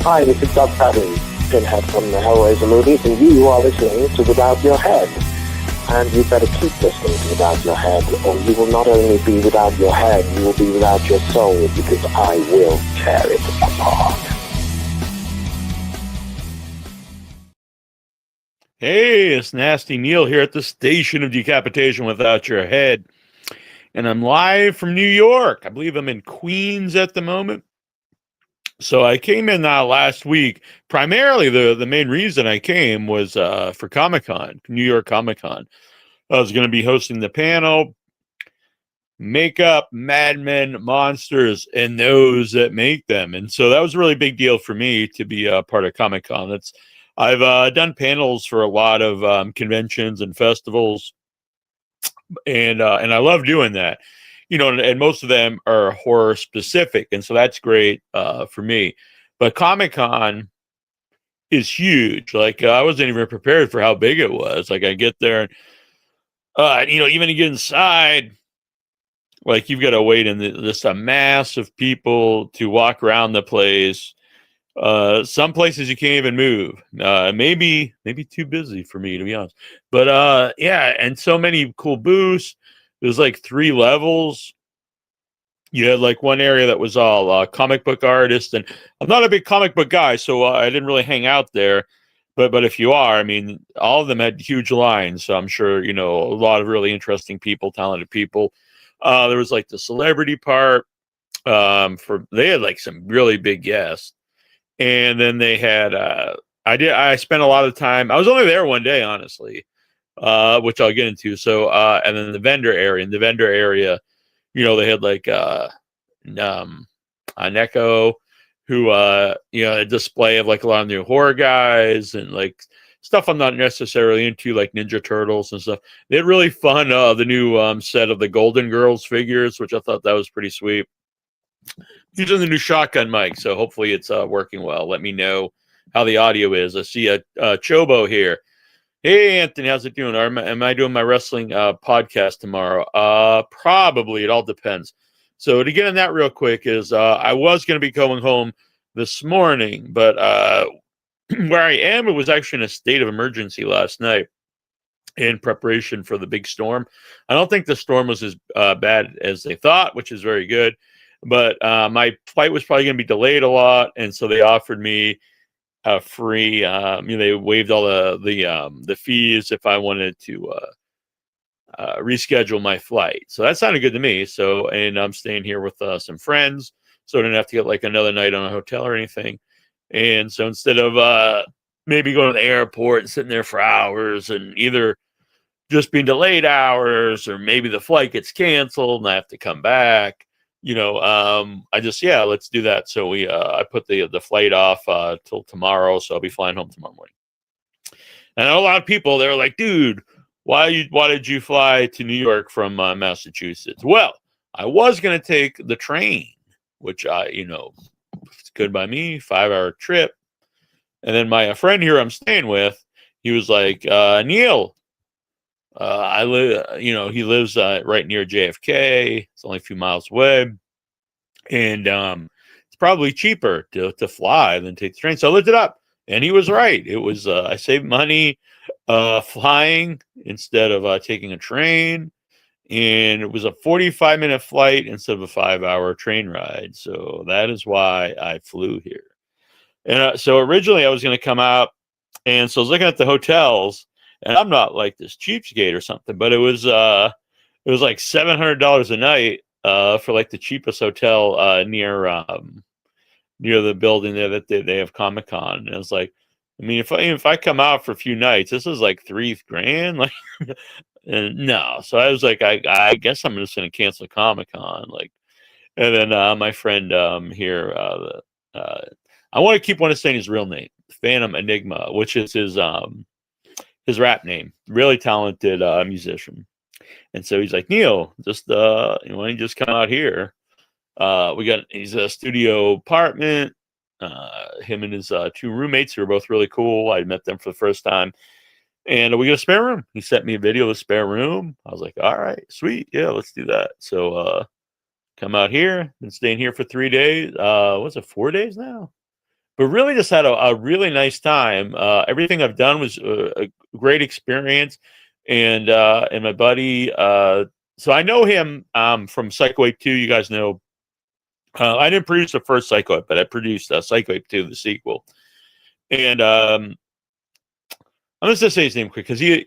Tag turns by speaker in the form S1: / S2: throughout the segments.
S1: Hi, this is Doug Paddy, Pinhead from the Hellraiser movies, and you are listening to Without Your Head. And you better keep listening to Without Your Head, or you will not only be without your head, you will be without your soul, because I will tear it apart.
S2: Hey, it's Nasty Neal here at the Station of Decapitation Without Your Head. And I'm live from New York. I believe I'm in Queens at the moment. So I came in last week. Primarily, the main reason I came was for Comic-Con, New York Comic-Con. I was going to be hosting the panel, Makeup, Madmen, Monsters, and Those That Make Them. And so that was a really big deal for me to be a part of Comic-Con. I've done panels for a lot of conventions and festivals, and I love doing that. And most of them are horror specific, and so that's great for me. But Comic Con is huge. Like I wasn't even prepared for how big it was. Like I get there, and even to get inside, like you've got to wait in just a mass of people to walk around the place. Some places you can't even move. Maybe too busy for me, to be honest. But yeah, and so many cool booths. There's like 3 levels. You had like one area that was all comic book artists, and I'm not a big comic book guy, so I didn't really hang out there. But if you are, I mean, all of them had huge lines. So I'm sure a lot of really interesting people, talented people. There was like the celebrity part. They had like some really big guests. And then they had I spent a lot of time. I was only there one day, honestly, which I'll get into. So and then the vendor area. In the vendor area, they had like Neko, who a display of like a lot of new horror guys and like stuff I'm not necessarily into, like Ninja Turtles and stuff. They had really fun the new set of the Golden Girls figures, which I thought that was pretty sweet. Using the new shotgun mic, so hopefully it's working well. Let me know how the audio is. I see a Chobo here. Hey, Anthony, how's it doing? Am I doing my wrestling podcast tomorrow? Probably. It all depends. So to get in that real quick is I was going to be going home this morning, but where I am, it was actually in a state of emergency last night in preparation for the big storm. I don't think the storm was as bad as they thought, which is very good. But my flight was probably going to be delayed a lot, and so they offered me a free. They waived all the fees if I wanted to reschedule my flight. So that sounded good to me. So, and I'm staying here with some friends, so I didn't have to get like another night on a hotel or anything. And so instead of maybe going to the airport and sitting there for hours, and either just being delayed hours, or maybe the flight gets canceled and I have to come back. Let's do that. So I put the flight off till tomorrow, so I'll be flying home tomorrow morning. And a lot of people, they're like, dude, why did you fly to New York from Massachusetts? Well, I was going to take the train, which it's good by me, 5-hour trip. And then my friend here I'm staying with, he was like, Neal, I live, he lives right near JFK. It's only a few miles away, and it's probably cheaper to fly than take the train. So I looked it up, and he was right. It was I saved money flying instead of taking a train, and it was a 45-minute flight instead of a 5-hour train ride. So that is why I flew here. And so originally I was going to come out, and so I was looking at the hotels. And I'm not like this cheapskate or something, but it was like $700 a night for like the cheapest hotel near the building there that they have Comic-Con. And I was like, I mean, if I come out for a few nights, this is like $3,000. Like, and no. So I was like, I guess I'm just going to cancel Comic-Con. Like, and then my friend here, I want to keep saying his real name, Phantom Enigma, which is his rap name. Really talented musician. And so he's like, Neal, just why don't you just come out here? He's a studio apartment. Him and his 2 roommates who are both really cool. I met them for the first time. And we got a spare room. He sent me a video of the spare room. I was like, all right, sweet. Yeah, let's do that. So come out here. Been staying here for 3 days. What's it, 4 days now? but really just had a really nice time. Everything I've done was a great experience, and my buddy. So I know him from Psycho Ape 2. You guys know. I didn't produce the first Psycho Ape, but I produced Psycho Ape 2, the sequel. And I'm just gonna say his name quick because he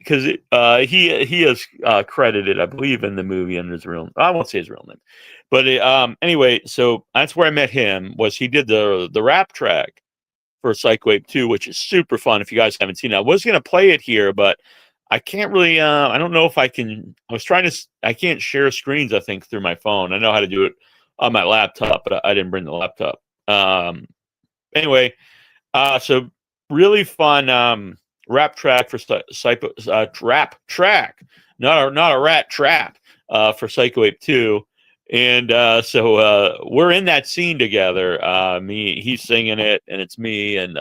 S2: is credited, I believe, in the movie under his real. I won't say his real name, but anyway, so that's where I met him. Was he did the rap track for Psycho Ape 2, which is super fun. If you guys haven't seen it, I was gonna play it here, but I can't really. I don't know if I can. I was trying to. I can't share screens. I think through my phone. I know how to do it on my laptop, but I didn't bring the laptop. Anyway, so really fun rap track for rap track, not a rat trap for Psycho Ape 2. And so we're in that scene together. He's singing it, and it's me and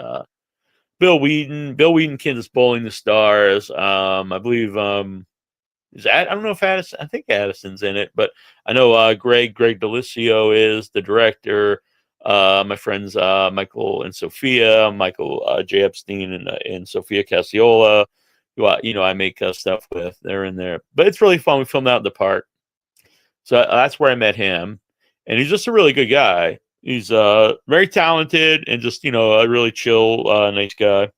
S2: Bill Wheaton. Bill Wheaton is Bowling the Stars. I believe I don't know if Addison. I think Addison's in it, but I know Greg Delicio is the director. My friends Michael and Sophia, Michael J. Epstein and Sophia Casiola, who I make stuff with. They're in there, but it's really fun. We filmed out in the park, so that's where I met him, and he's just a really good guy. He's very talented and just a really chill, nice guy.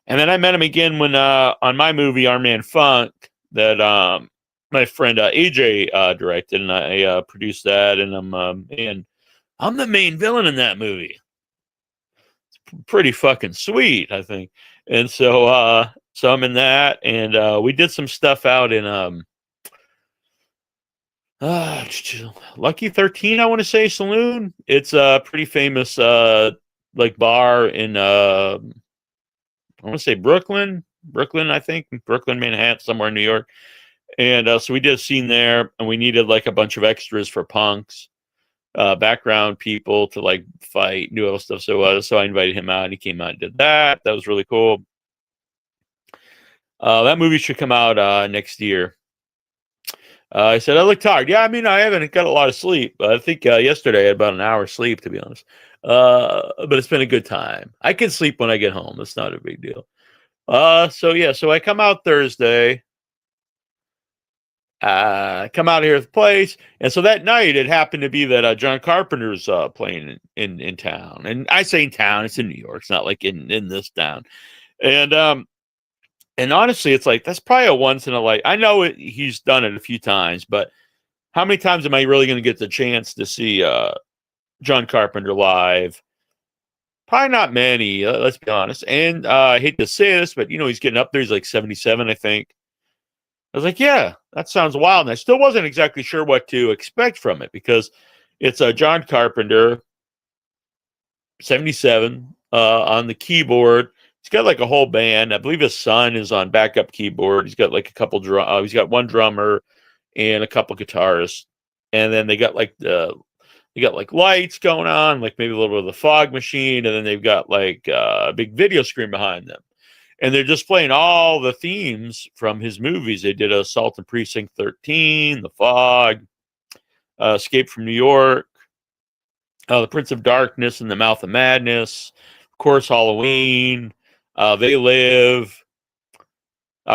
S2: And then I met him again when on my movie Our Man Funk that my friend AJ directed, and I produced that, and I'm the main villain in that movie. It's pretty fucking sweet, I think. And so I'm in that, and we did some stuff out in Lucky 13, I want to say, Saloon. It's a pretty famous like bar in I want to say Brooklyn, I think, Brooklyn, Manhattan, somewhere in New York. And so we did a scene there, and we needed like a bunch of extras for punks. Background people to like fight, do all stuff. So I invited him out, and he came out and did that. That was really cool. That movie should come out next year. I said, I look tired. Yeah, I mean, I haven't got a lot of sleep. I think yesterday I had about an hour sleep, to be honest. But it's been a good time. I can sleep when I get home. It's not a big deal. So I come out Thursday. Come out here at the place, and so that night it happened to be that John Carpenter's playing in town, and I say in town, it's in New York. It's not like in this town, and honestly, it's like that's probably a once in a life. I know he's done it a few times, but how many times am I really going to get the chance to see John Carpenter live? Probably not many. Let's be honest. And I hate to say this, but he's getting up there. He's like 77, I think. I was like, yeah, that sounds wild. And I still wasn't exactly sure what to expect from it because it's John Carpenter, 77, on the keyboard. He's got like a whole band. I believe his son is on backup keyboard. He's got like a couple he's got one drummer and a couple guitarists. And then they got like lights going on, like maybe a little bit of the fog machine, and then they've got like a big video screen behind them. And they're just playing all the themes from his movies. They did Assault on Precinct 13, The Fog, Escape from New York, The Prince of Darkness and the Mouth of Madness, of course, Halloween, They Live,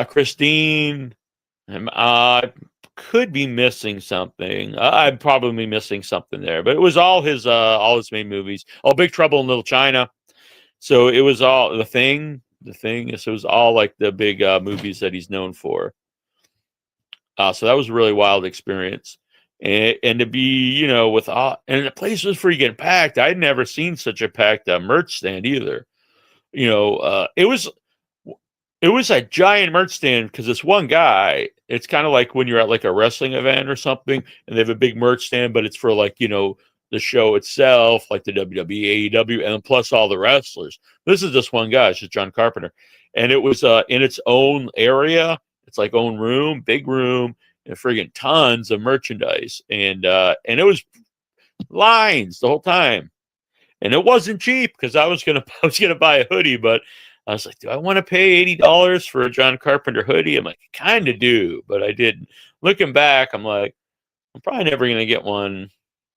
S2: Christine. I could be missing something. I'm probably missing something there, but it was all his main movies. Oh, Big Trouble in Little China. So it was all The Thing. So it was all like the big movies that he's known for. So that was a really wild experience. And to be, with all, and the place was freaking packed. I'd never seen such a packed merch stand either. It was a giant merch stand because this one guy, it's kind of like when you're at like a wrestling event or something and they have a big merch stand, but it's for like, the show itself, like the WWE, AEW, and plus all the wrestlers. This is just one guy. It's just John Carpenter. And it was in its own area. It's like own room, big room, and friggin' tons of merchandise. And it was lines the whole time. And it wasn't cheap because I was gonna buy a hoodie, but I was like, do I want to pay $80 for a John Carpenter hoodie? I'm like, kind of do, but I didn't. Looking back, I'm like, I'm probably never gonna get one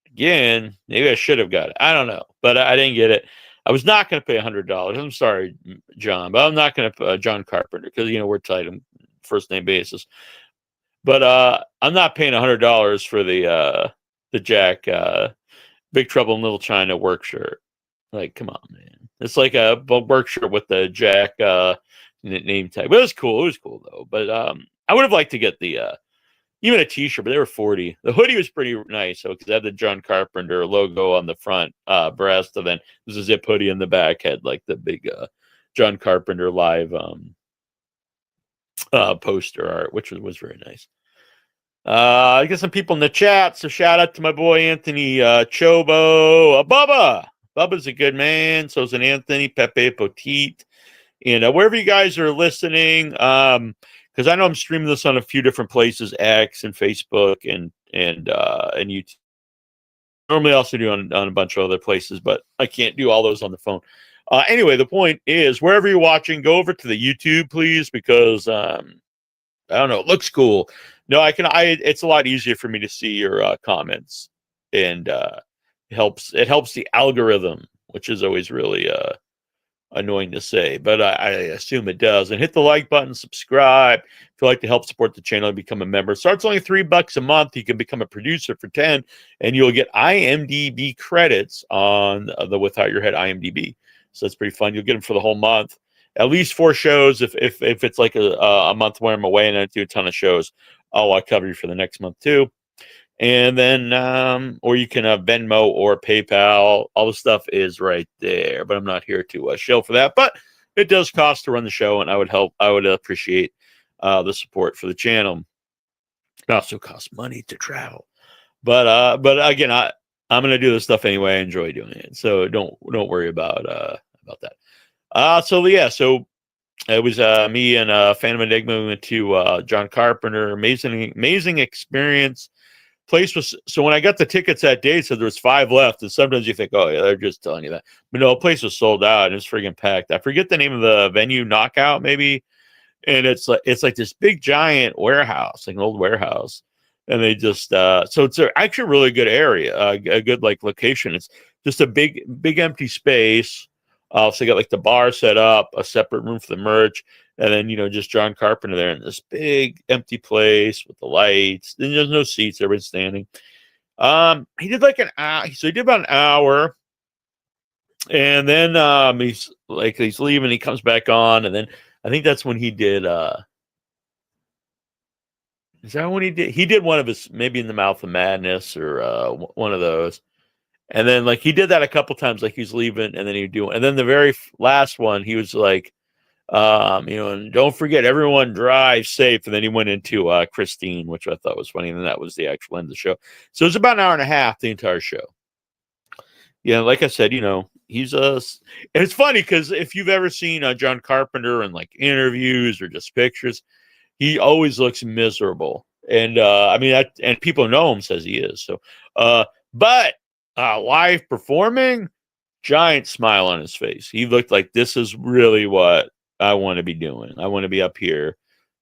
S2: again. Maybe I should have got it. I don't know, but I didn't get it. I was not going to pay $100. I'm sorry, John, but I'm not going to John Carpenter because we're tight on first name basis. But I'm not paying $100 for the Jack Big Trouble in Little China work shirt. Like, come on, man. It's like a work shirt with the Jack name tag. But it was cool. It was cool though. But I would have liked to get the even a T-shirt, but they were $40. The hoodie was pretty nice, because it had the John Carpenter logo on the front breast, and then there's a zip hoodie in the back had like the big John Carpenter live poster art, which was very nice. I got some people in the chat, so shout out to my boy Anthony Chobo, Bubba. Bubba's a good man. So is an Anthony Pepe Poteet, and wherever you guys are listening. Because I know I'm streaming this on a few different places, X and Facebook and YouTube. Normally, I also do on a bunch of other places, but I can't do all those on the phone. Anyway, the point is, wherever you're watching, go over to the YouTube, please, because I don't know, it looks cool. No, it's a lot easier for me to see your comments, and it helps the algorithm, which is always really annoying to say, but I assume it does. And hit the like button, subscribe if you'd like to help support the channel and become a member. It starts only $3 a month. You can become a producer for 10, and you'll get IMDb credits on the Without Your Head IMDb. So it's pretty fun. You'll get them for the whole month. At least 4 shows. If it's like a month where I'm away and I do a ton of shows, I'll cover you for the next month too. And then, or you can Venmo or PayPal. All the stuff is right there, but I'm not here to show for that. But it does cost to run the show, and I would appreciate the support for the channel. It also costs money to travel, but again, I'm gonna do this stuff anyway. I enjoy doing it, so don't worry about that. So it was me and Phantom Enigma. We went to John Carpenter. Amazing experience. Place was, so when I got the tickets that day, it said there was 5 left, and sometimes you think, oh yeah, they're just telling you that, but no, the place was sold out and it was friggin' packed. I forget the name of the venue, Knockout maybe, and it's like this big giant warehouse, like an old warehouse, and they just so it's actually a really good area, a good like location. It's just a big empty space. So you got like the bar set up, a separate room for the merch, and then just John Carpenter there in this big empty place with the lights. Then there's no seats; everybody's standing. He did like an hour, so he did about an hour, and then he's leaving. He comes back on, and then I think that's when he did. Is that when he did? He did one of his, maybe In the Mouth of Madness or one of those. And then he did that a couple times, like he's leaving, and then he'd do, and then the very last one, he was like, and don't forget, everyone drive safe. And then he went into Christine, which I thought was funny. And then that was the actual end of the show. So it was about an hour and a half, the entire show. Yeah, like I said, he's and it's funny because if you've ever seen John Carpenter in like interviews or just pictures, he always looks miserable. And and people know him, says he is. So, but live performing, giant smile on his face. He looked like, this is really what I want to be doing. I want to be up here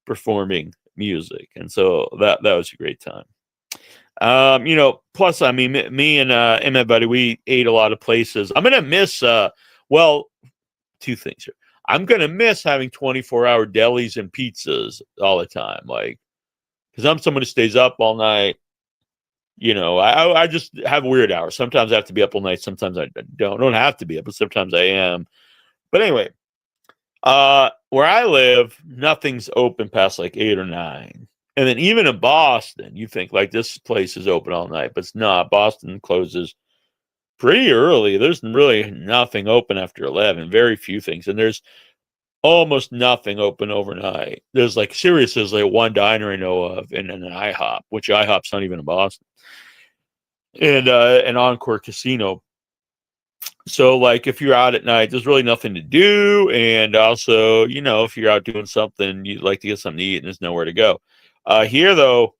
S2: performing music. And so that was a great time. Plus, me and my buddy, we ate a lot of places. I'm going to miss, 2 things here. I'm going to miss having 24-hour delis and pizzas all the time. Because I'm someone who stays up all night. I just have weird hours. Sometimes I have to be up all night. Sometimes I don't have to be up, but sometimes I am. But anyway, where I live, nothing's open past like 8 or 9. And then even in Boston, you think like this place is open all night, but it's not. Boston closes pretty early. There's really nothing open after 11. Very few things. And there's almost nothing open overnight. There's seriously, there's one diner I know of and an IHOP, which IHOP's not even in Boston. And an Encore Casino. So if you're out at night, there's really nothing to do. And also, if you're out doing something, you'd like to get something to eat and there's nowhere to go. Here though,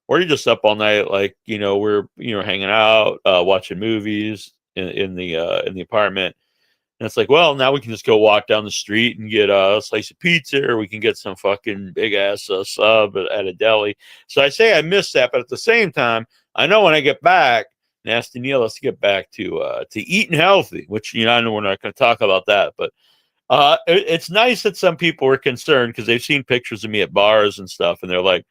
S2: or you're just up all night, we're hanging out, watching movies in the apartment. And it's well, now we can just go walk down the street and get a slice of pizza, or we can get some fucking big ass sub at a deli. So I say I miss that, but at the same time, I know when I get back, Nasty Neal, let's get back to eating healthy, which I know we're not going to talk about that, but it's nice that some people are concerned because they've seen pictures of me at bars and stuff, and they're like,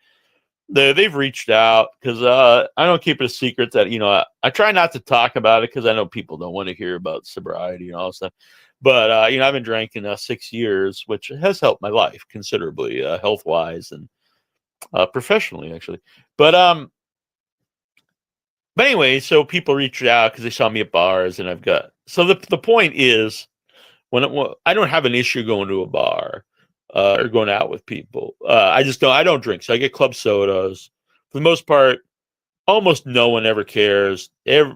S2: they've reached out because I don't keep it a secret that I try not to talk about it because I know people don't want to hear about sobriety and all that stuff. But I've been drinking 6 years, which has helped my life considerably, health wise and professionally, actually. But anyway, so people reached out because they saw me at bars, and I've got the point is when I don't have an issue going to a bar or going out with people. I don't drink, so I get club sodas. For the most part, almost no one ever cares. There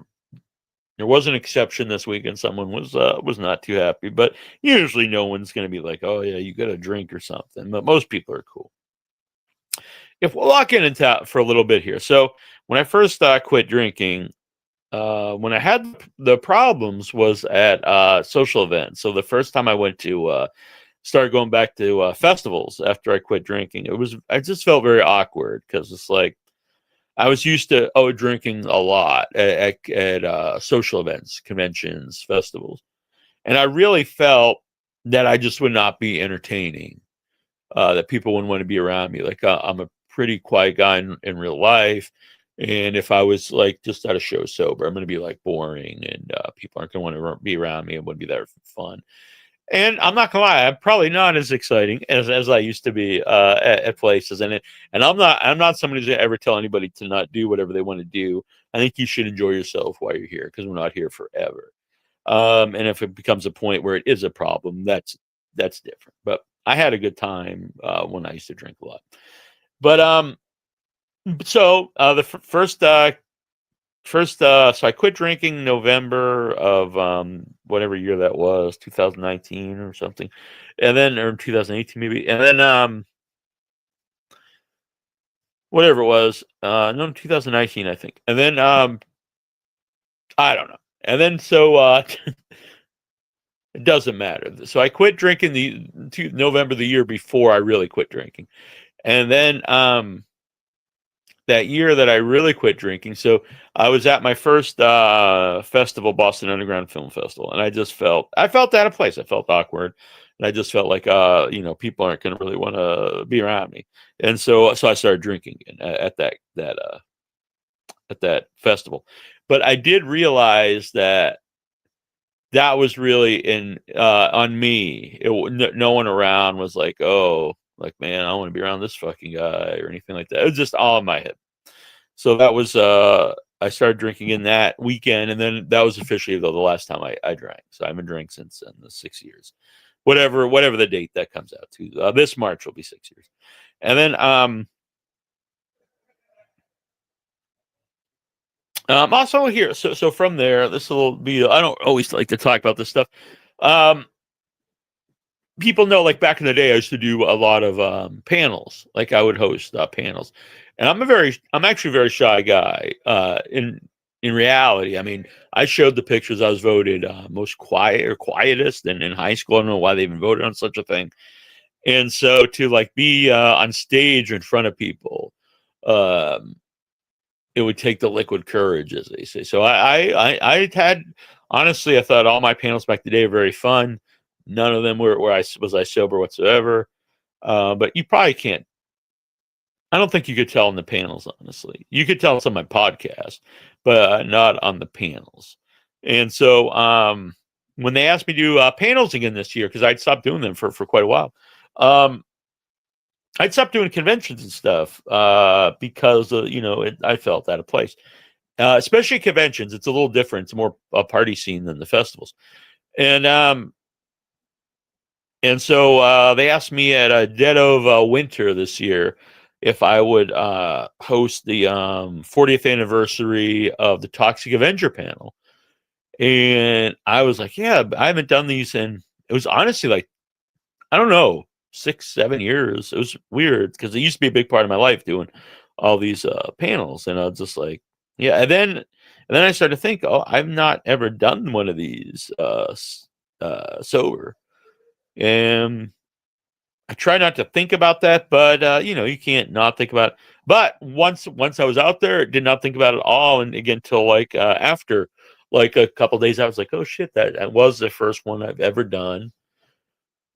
S2: was an exception this weekend. Someone was not too happy, but usually no one's going to be like, "Oh yeah, you got a drink or something." But most people are cool. If we'll lock in for a little bit here. So when I first quit drinking, when I had the problems was at social events. So the first time I went to started going back to festivals after I quit drinking, I just felt very awkward because it's like I was used to drinking a lot at social events, conventions, festivals, and I really felt that I just would not be entertaining. That people wouldn't want to be around me. Like I'm a pretty quiet guy in real life, and if I was like just at a show sober, I'm going to be like boring, and people aren't going to want to be around me and wouldn't be there for fun. And I'm not gonna lie, I'm probably not as exciting as I used to be at places, and I'm not somebody who's gonna ever tell anybody to not do whatever they want to do. I think you should enjoy yourself while you're here because we're not here forever. And if it becomes a point where it is a problem, that's different. But I had a good time when I used to drink a lot. But so the so I quit drinking November of whatever year that was, 2019 or something, and then or 2018 maybe, and then whatever it was, no 2019 I think, and then I don't know, and then so it doesn't matter. So I quit drinking November the year before I really quit drinking, and then that year that I really quit drinking. So I was at my first festival, Boston Underground Film Festival, and I felt out of place. I felt awkward, and I just felt like people aren't going to really want to be around me, and so I started drinking at that festival. But I did realize that was really on me. No one around was like, oh, like, man, I want to be around this fucking guy or anything like that. It was just all in my head. So that was I started drinking in that weekend, and then that was officially the last time I drank. So I haven't drank since in the 6 years, whatever the date that comes out to. This March will be 6 years, and then also here. So from there, this will be. I don't always like to talk about this stuff. People know, like back in the day, I used to do a lot of panels. Like I would host panels, and I'm actually a very shy guy. In reality, I mean, I showed the pictures. I was voted most quietest in high school. I don't know why they even voted on such a thing. And so to like be on stage in front of people, it would take the liquid courage, as they say. So I had honestly, I thought all my panels back today were very fun. None of them were where I sober whatsoever. But you probably can't. I don't think you could tell on the panels, honestly. You could tell some on my podcast, but not on the panels. And so when they asked me to do panels again this year, because I'd stopped doing them for quite a while, I'd stopped doing conventions and stuff because, I felt out of place. Especially conventions, it's a little different. It's more a party scene than the festivals. And so they asked me at a dead of winter this year if I would host the 40th anniversary of the Toxic Avenger panel. And I was like, yeah, I haven't done these. And it was honestly like, I don't know, 6, 7 years. It was weird because it used to be a big part of my life doing all these panels. And I was just like, yeah. And then I started to think, oh, I've not ever done one of these sober. And I try not to think about that, but you can't not think about it. But once I was out there, did not think about it at all. And again, till like after like a couple days, I was like, oh shit, that was the first one I've ever done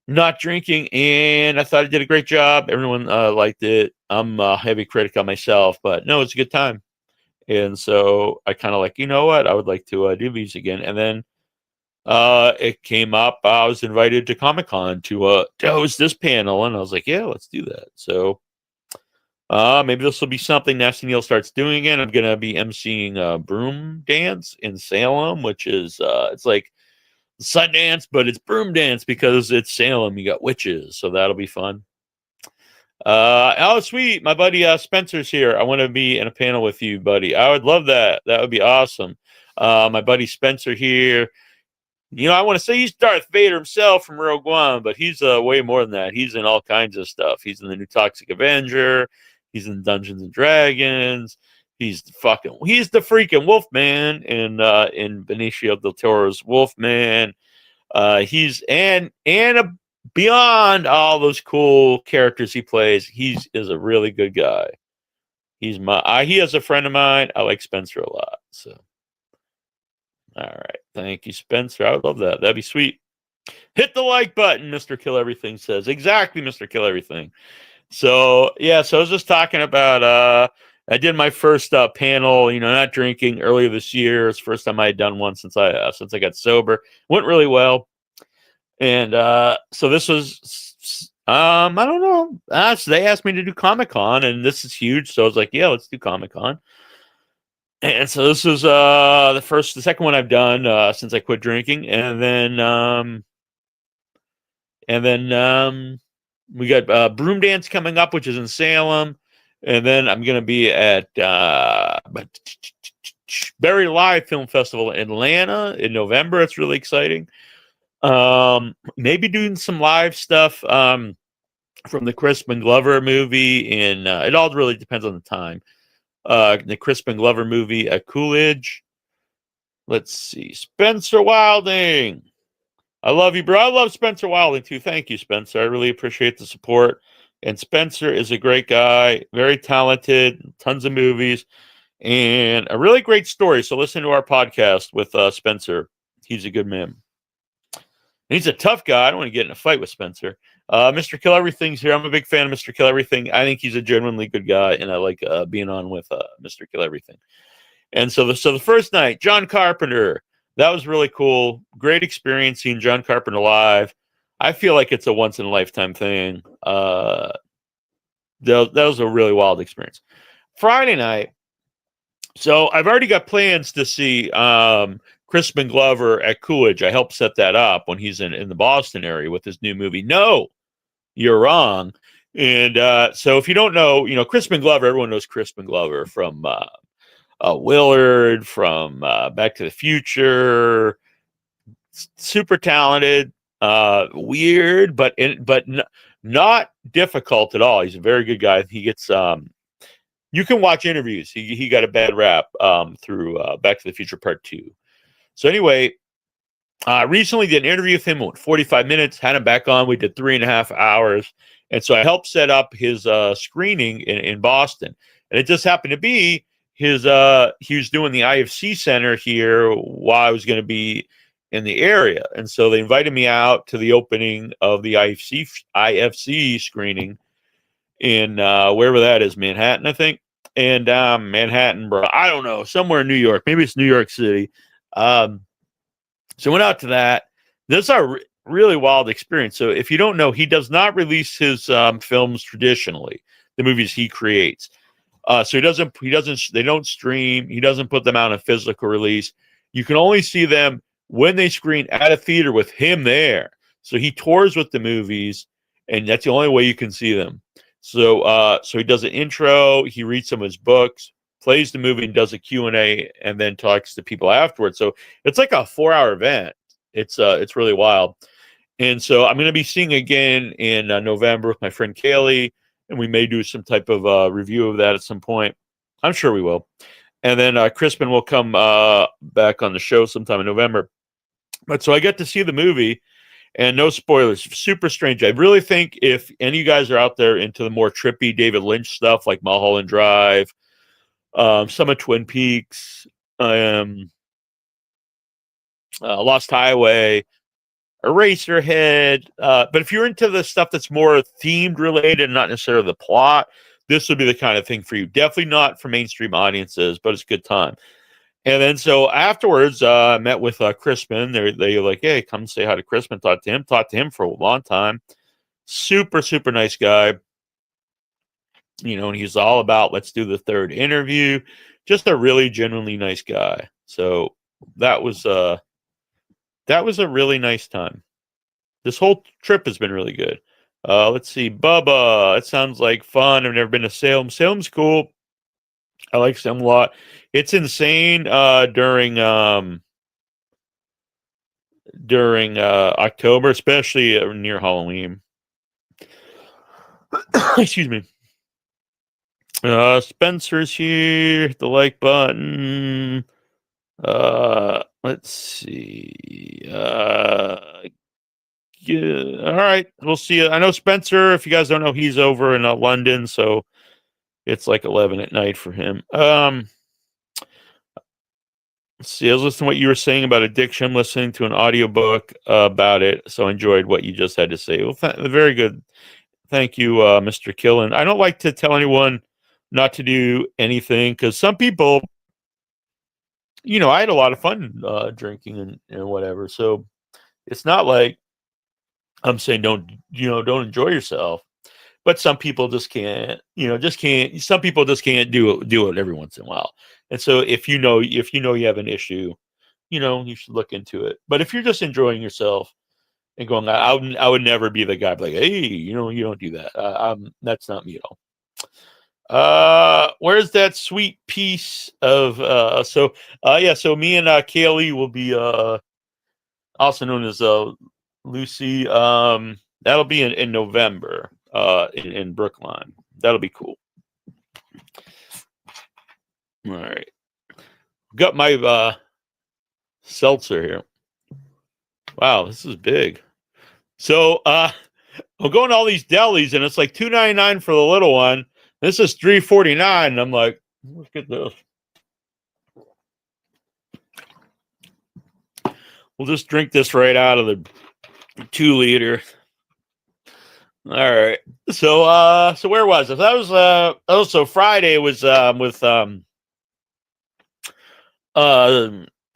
S2: not drinking, and I thought I did a great job. Everyone liked it. I'm a heavy critic on myself, but no, it's a good time. And so I kind of like, you know what? I would like to do these again. And then it came up. I was invited to Comic-Con to host this panel, and I was like, yeah, let's do that. So maybe this will be something Nasty Neal starts doing again. I'm gonna be emceeing Broom Dance in Salem, which is it's like Sundance, but it's Broom Dance because it's Salem. You got witches, so that'll be fun. Oh, sweet. My buddy Spencer's here. I want to be in a panel with you, buddy. I would love that. That would be awesome. My buddy Spencer here. I want to say he's Darth Vader himself from Rogue One, but he's way more than that. He's in all kinds of stuff. He's in the new Toxic Avenger. He's in Dungeons and Dragons. He's the freaking Wolfman in Benicio del Toro's Wolfman. He's beyond all those cool characters he plays, he is a really good guy. He is a friend of mine. I like Spencer a lot. So, all right, thank you, Spencer. I would love that. That'd be sweet. Hit the like button, Mr. Kill Everything says. Exactly, Mr. Kill Everything. So yeah, so I was just talking about I did my first panel, not drinking earlier this year. It's the first time I had done one since I got sober. Went really well. And so this was, I don't know. So they asked me to do Comic-Con, and this is huge. So I was like, yeah, let's do Comic-Con. And so this was the second one I've done since I quit drinking. And then we got Broom Dance coming up, which is in Salem. And then I'm going to be at Barry Live Film Festival in Atlanta in November. It's really exciting. Maybe doing some live stuff from the Crispin Glover movie it all really depends on the time. The Crispin Glover movie at Coolidge. Let's see. Spencer Wilding. I love you, bro. I love Spencer Wilding too. Thank you, Spencer. I really appreciate the support. And Spencer is a great guy, very talented, tons of movies, and a really great story. So listen to our podcast with Spencer. He's a good man. And he's a tough guy. I don't want to get in a fight with Spencer. Mr. Kill Everything's here. I'm a big fan of Mr. Kill Everything. I think he's a genuinely good guy, and I like being on with Mr. Kill Everything. And so the first night, John Carpenter. That was really cool. Great experience seeing John Carpenter live. I feel like it's a once-in-a-lifetime thing. That was a really wild experience. Friday night, so I've already got plans to see Crispin Glover at Coolidge. I helped set that up when he's in the Boston area with his new movie. No, you're wrong. And so if you don't know, Crispin Glover, everyone knows Crispin Glover from Willard, from Back to the Future. Super talented, weird, but not difficult at all. He's a very good guy. He gets you can watch interviews. He got a bad rap through Back to the Future Part 2. So anyway, recently did an interview with him. Went 45 minutes. Had him back on. We did 3.5 hours, and so I helped set up his screening in Boston. And it just happened to be he was doing the IFC Center here while I was going to be in the area, and so they invited me out to the opening of the IFC screening in wherever that is, Manhattan, I think. And Manhattan, bro, I don't know, somewhere in New York, maybe it's New York City. So I went out to that. This is a really wild experience. So if you don't know, he does not release his films traditionally, the movies he creates. So they don't stream. He doesn't put them out in a physical release. You can only see them when they screen at a theater with him there. So he tours with the movies, and that's the only way you can see them. So he does an intro, he reads some of his books, plays the movie, and does a Q&A, and then talks to people afterwards. So it's like a 4-hour event. It's really wild. And so I'm going to be seeing again in November with my friend Kaylee, and we may do some type of review of that at some point. I'm sure we will. And then Crispin will come back on the show sometime in November. But so I get to see the movie, And no spoilers. Super strange. I really think if any of you guys are out there into the more trippy David Lynch stuff like Mulholland Drive, some of Twin Peaks, Lost Highway, Eraserhead. But if you're into the stuff that's more themed related, not necessarily the plot, this would be the kind of thing for you. Definitely not for mainstream audiences, but it's a good time. And then so afterwards, I met with Crispin. They like, hey, come say hi to Crispin. Talked to him for a long time. Super, super nice guy. You know, and he's all about let's do the third interview. Just a really genuinely nice guy. So that was a really nice time. This whole trip has been really good. Let's see, Bubba. It sounds like fun. I've never been to Salem. Salem's cool. I like Salem a lot. It's insane during October, especially near Halloween. Excuse me. Spencer's here. Hit the like button. Let's see. Yeah, all right. We'll see you. I know Spencer, if you guys don't know, he's over in London, so it's like 11 at night for him. Let's see. I was listening to what you were saying about addiction. I'm listening to an audiobook about it, so I enjoyed what you just had to say. Well, very good. Thank you, Mr. Killen. I don't like to tell anyone not to do anything because some people, you know, I had a lot of fun drinking and whatever. So it's not like I'm saying don't enjoy yourself. But some people just can't, some people just can't do it every once in a while. And so if you know you have an issue, you should look into it. But if you're just enjoying yourself and going, I would never be the guy like, hey, you don't do that. That's not me at all. Where's that sweet piece of so me and Kaylee will be also known as Lucy. That'll be in November in Brookline. That'll be cool. All right. Got my seltzer here. Wow, this is big. So I'm going to all these delis and it's like $2.99 for the little one. This is $3.49. And I'm like, let's get this. We'll just drink this right out of the 2-liter. All right. So where was it? That was so Friday was with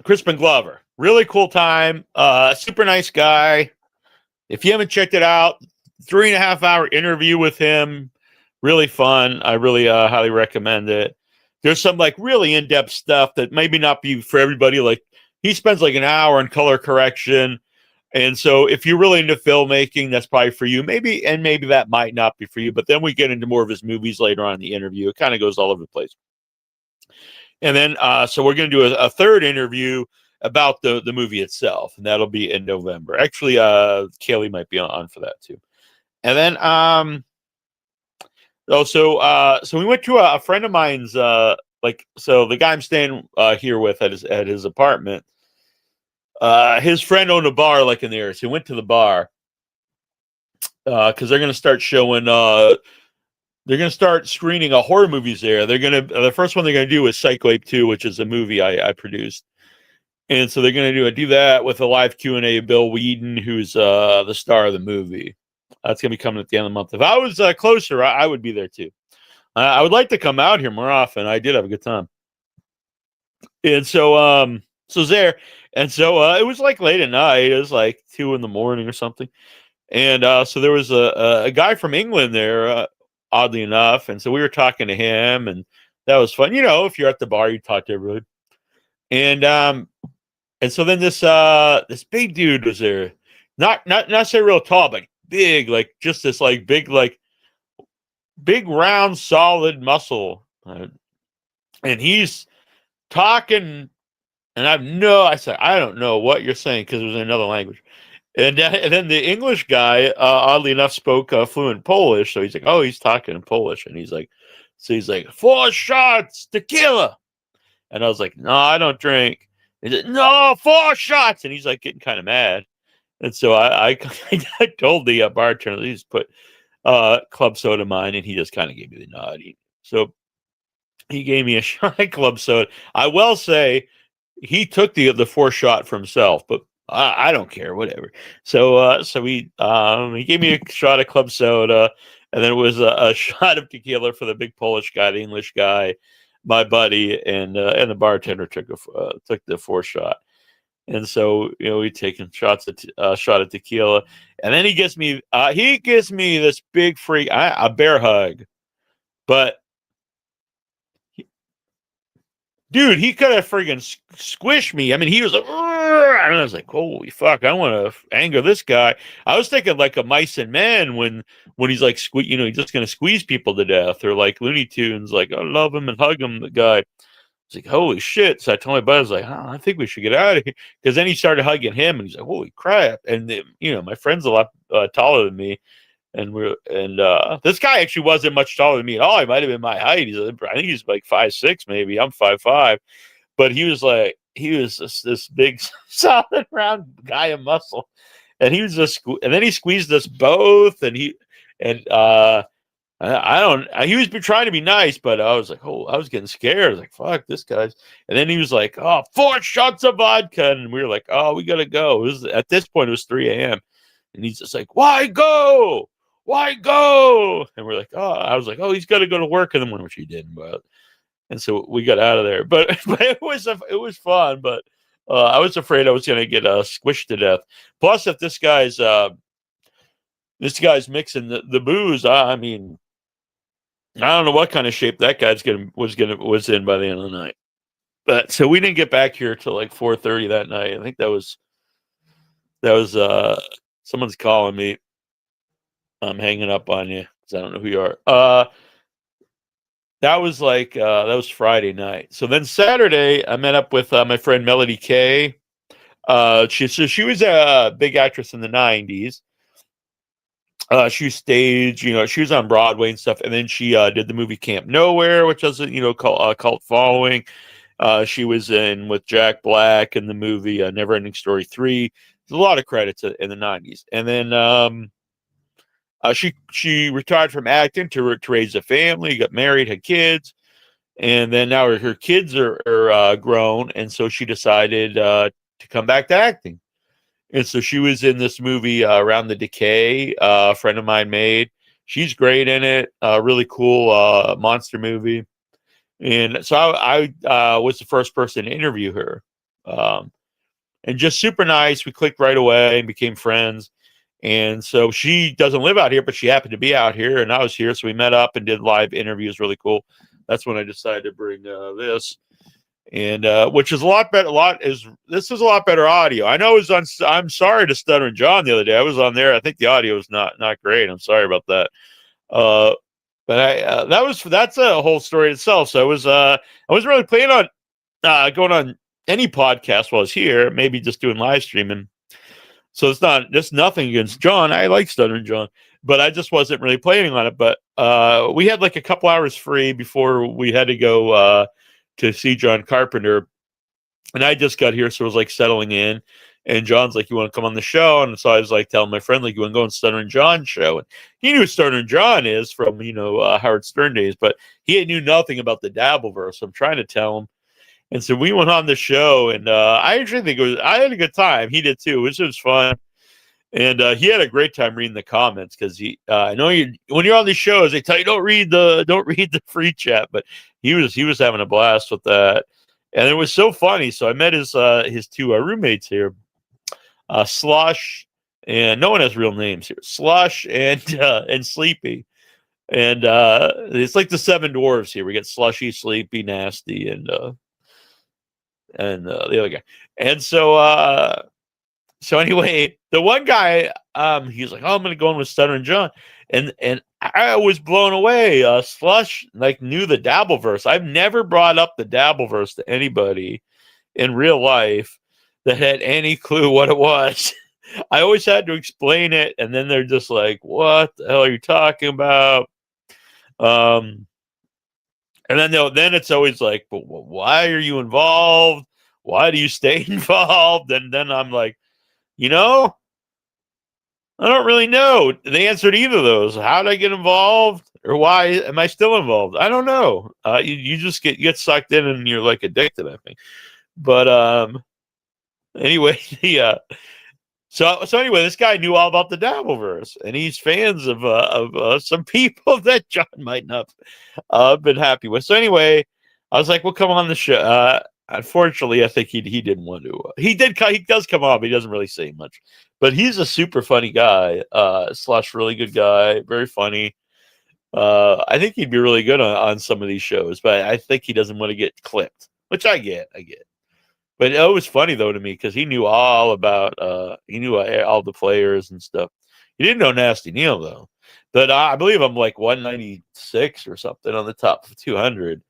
S2: Crispin Glover. Really cool time. Super nice guy. If you haven't checked it out, 3.5-hour interview with him. Really fun. I really highly recommend it. There's some like really in-depth stuff that maybe not be for everybody. Like he spends like an hour on color correction. And so if you're really into filmmaking, that's probably for you. Maybe that might not be for you. But then we get into more of his movies later on in the interview. It kind of goes all over the place. And then so we're going to do a third interview about the movie itself. And that'll be in November. Actually, Kaylee might be on for that too. And then so we went to a friend of mine's so the guy I'm staying here with at his apartment. His friend owned a bar like in the area, so he went to the bar because they're going to start showing. They're going to start screening horror movies there. The first one they're going to do is Psycho Ape 2, which is a movie I produced, and so they're going to do that with a live Q&A of Bill Whedon, who's the star of the movie. That's going to be coming at the end of the month. If I was closer, I would be there too. I would like to come out here more often. I did have a good time, and so there. And so it was like late at night. It was like 2 a.m. or something. And so there was a guy from England there, oddly enough. And so we were talking to him, and that was fun. If you're at the bar, you talk to everybody. And so then this big dude was there, not say real tall, but big, like just this like big round solid muscle, and he's talking. And I said, I don't know what you're saying because it was in another language. And then the English guy, oddly enough, spoke fluent Polish. So he's like, oh, he's talking in Polish. And he's like, 4 shots, tequila. And I was like, no, I don't drink. He said, no, 4 shots. And he's like getting kind of mad. And so I told the bartender, please put club soda in mine, and he just kind of gave me the nod. So he gave me a shot of club soda. I will say he took the fourth shot for himself, but I don't care, whatever. So he gave me a shot of club soda, and then it was a shot of tequila for the big Polish guy, the English guy, my buddy, and the bartender took the fourth shot. And so, we taking shots at shot of tequila, and then he gives me this big freak a bear hug, but dude, he could have friggin' squished me. I mean, he was like, "Arr!" And I was like, holy fuck, I want to anger this guy. I was thinking like a Mice and Men when he's like, he's just gonna squeeze people to death, or like Looney Tunes, like I love him and hug him. The guy. It's like, holy shit. So I told my buddy, I was like, I think we should get out of here. Because then he started hugging him, and he's like, holy crap. And, my friend's a lot taller than me. And this guy actually wasn't much taller than me at all. He might have been my height. I think he's like 5'6", maybe. I'm 5'5". But he was just this big, solid, round guy of muscle. And he was and then he squeezed us both. And he was trying to be nice, but I was like, I was getting scared. I was like, fuck, this guy's. And then he was like, 4 shots of vodka. And we were like, we got to go. At this point, it was 3 a.m. And he's just like, why go? Why go? And we're like, I was like, he's got to go to work in the morning, which he didn't. And so we got out of there. But it was fun. But I was afraid I was going to get squished to death. Plus, if this guy's mixing the booze, I mean, I don't know what kind of shape that guy's was in by the end of the night. But so we didn't get back here till like 4:30 that night. I think that was someone's calling me. I'm hanging up on you because I don't know who you are. That was Friday night. So then Saturday, I met up with my friend Melody Kay. She was a big actress in the 90s. She staged, she was on Broadway and stuff, and then she did the movie Camp Nowhere, which has a cult following. She was in with Jack Black in the movie Neverending Story 3. There's a lot of credits in the 90s, and then she retired from acting to raise a family, got married, had kids, and then now her kids are grown, and so she decided to come back to acting. And so she was in this movie Around the Decay, a friend of mine made. She's great in it. Really cool monster movie. And so I was the first person to interview her. And just super nice. We clicked right away and became friends. And so she doesn't live out here, but she happened to be out here, and I was here. So we met up and did live interviews. Really cool. That's when I decided to bring this. And which is a lot better. This is a lot better audio. I know it was on. I'm sorry to Stuttering John the other day. I was on there. I think the audio was not great. I'm sorry about that. But that's a whole story itself. So I wasn't really planning on going on any podcast while I was here. Maybe just doing live streaming. So it's just nothing against John. I like Stuttering John, but I just wasn't really planning on it. But we had like a couple hours free before we had to go to see John Carpenter, and I just got here, so I was like settling in. And John's like, "You want to come on the show?" And so I was like telling my friend, like, "You want to go on Stuttering John's show?" And he knew who Stuttering John is from Howard Stern days, but he knew nothing about the Dabbleverse. So I'm trying to tell him. And so we went on the show, and I actually think I had a good time. He did too, which was fun. And he had a great time reading the comments because I know when you're on these shows, they tell you don't read the free chat, but he was having a blast with that, and it was so funny. So I met his 2 roommates here, Slush, and no one has real names here, Slush and Sleepy, and it's like the 7 dwarves here. We get Slushy, Sleepy, Nasty, and the other guy, and so. So anyway, the one guy, he was like, "Oh, I'm gonna go in with Stuttering John," and I was blown away. Slush knew the Dabbleverse. I've never brought up the Dabbleverse to anybody in real life that had any clue what it was. I always had to explain it, and then they're just like, "What the hell are you talking about?" And then it's always like, "But why are you involved? Why do you stay involved?" And then I'm like, I don't really know the answer to either of those. How did I get involved, or why am I still involved? I don't know. You just get sucked in, and you're like addicted, I think. But anyway, yeah. So anyway, this guy knew all about the Dabbleverse, and he's fans of some people that John might not been happy with. So anyway, I was like, "Well, come on the show." Unfortunately, I think he didn't want to. He does come on, but he doesn't really say much. But he's a super funny guy, slash really good guy, very funny. I think he'd be really good on some of these shows, but I think he doesn't want to get clipped, which I get. But it was funny though to me because he knew all about all the players and stuff. He didn't know Nasty Neal though. But I believe I'm like 196 or something on the top 200.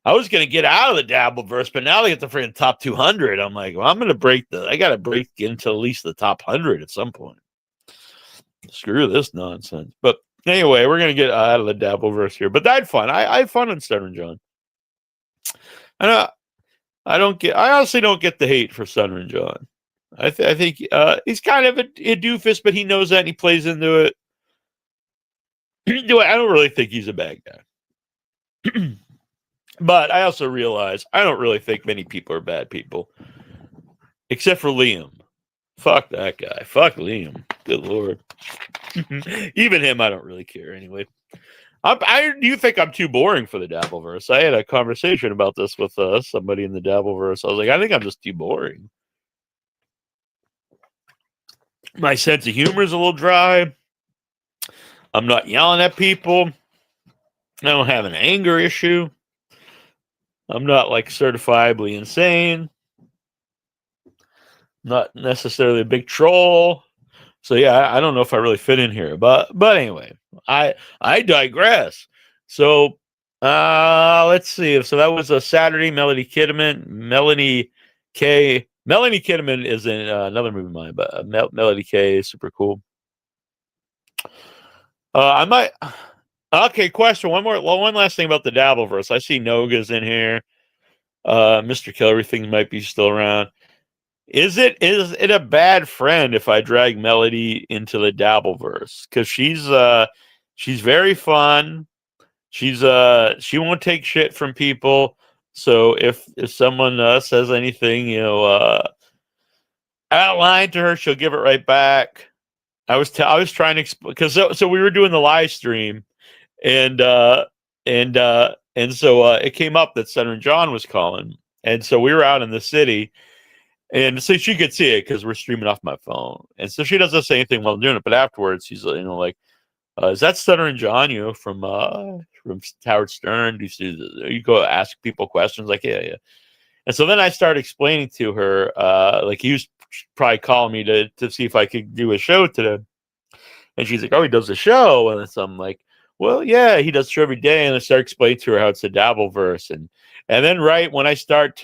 S2: I was gonna get out of the Dabbleverse, but now they get the freaking top 200. I'm like, well, I gotta break into at least the top 100 at some point. Screw this nonsense. But anyway, we're gonna get out of the Dabbleverse here. But I had fun. I had fun on Stuttering John. And I honestly don't get the hate for Stuttering John. I think he's kind of a doofus, but he knows that and he plays into it. I don't really think he's a bad guy. But I also realize I don't really think many people are bad people. Except for Liam. Fuck that guy. Fuck Liam. Good Lord. Even him, I don't really care anyway. I do think I'm too boring for the Dabbleverse. I had a conversation about this with somebody in the Dabbleverse. I was like, I think I'm just too boring. My sense of humor is a little dry. I'm not yelling at people. I don't have an anger issue. I'm not like certifiably insane. Not necessarily a big troll. So yeah, I don't know if I really fit in here, but anyway, I digress. So let's see. So that was a Saturday. Melanie Kidman is in another movie of mine, but Melody K is super cool. I might. Okay, question. One last thing about the Dabbleverse. I see Noga's in here. Mr. Kill Everything might be still around. Is it a bad friend if I drag Melody into the Dabbleverse? Because she's very fun. She won't take shit from people. So if someone says anything, out of line to her, she'll give it right back. I was trying to explain because so we were doing the live stream, and so it came up that Senator John was calling, and so we were out in the city. And so she could see it because we're streaming off my phone. And so she doesn't say anything while I'm doing it. But afterwards, she's like, is that Stuttering John, from Howard Stern? You go ask people questions? Like, yeah. And so then I started explaining to her, like he was probably calling me to see if I could do a show today. And she's like, oh, he does a show. And so I'm like, well, yeah, he does a show every day. And I start explaining to her how it's a Dabbleverse. And then right when I start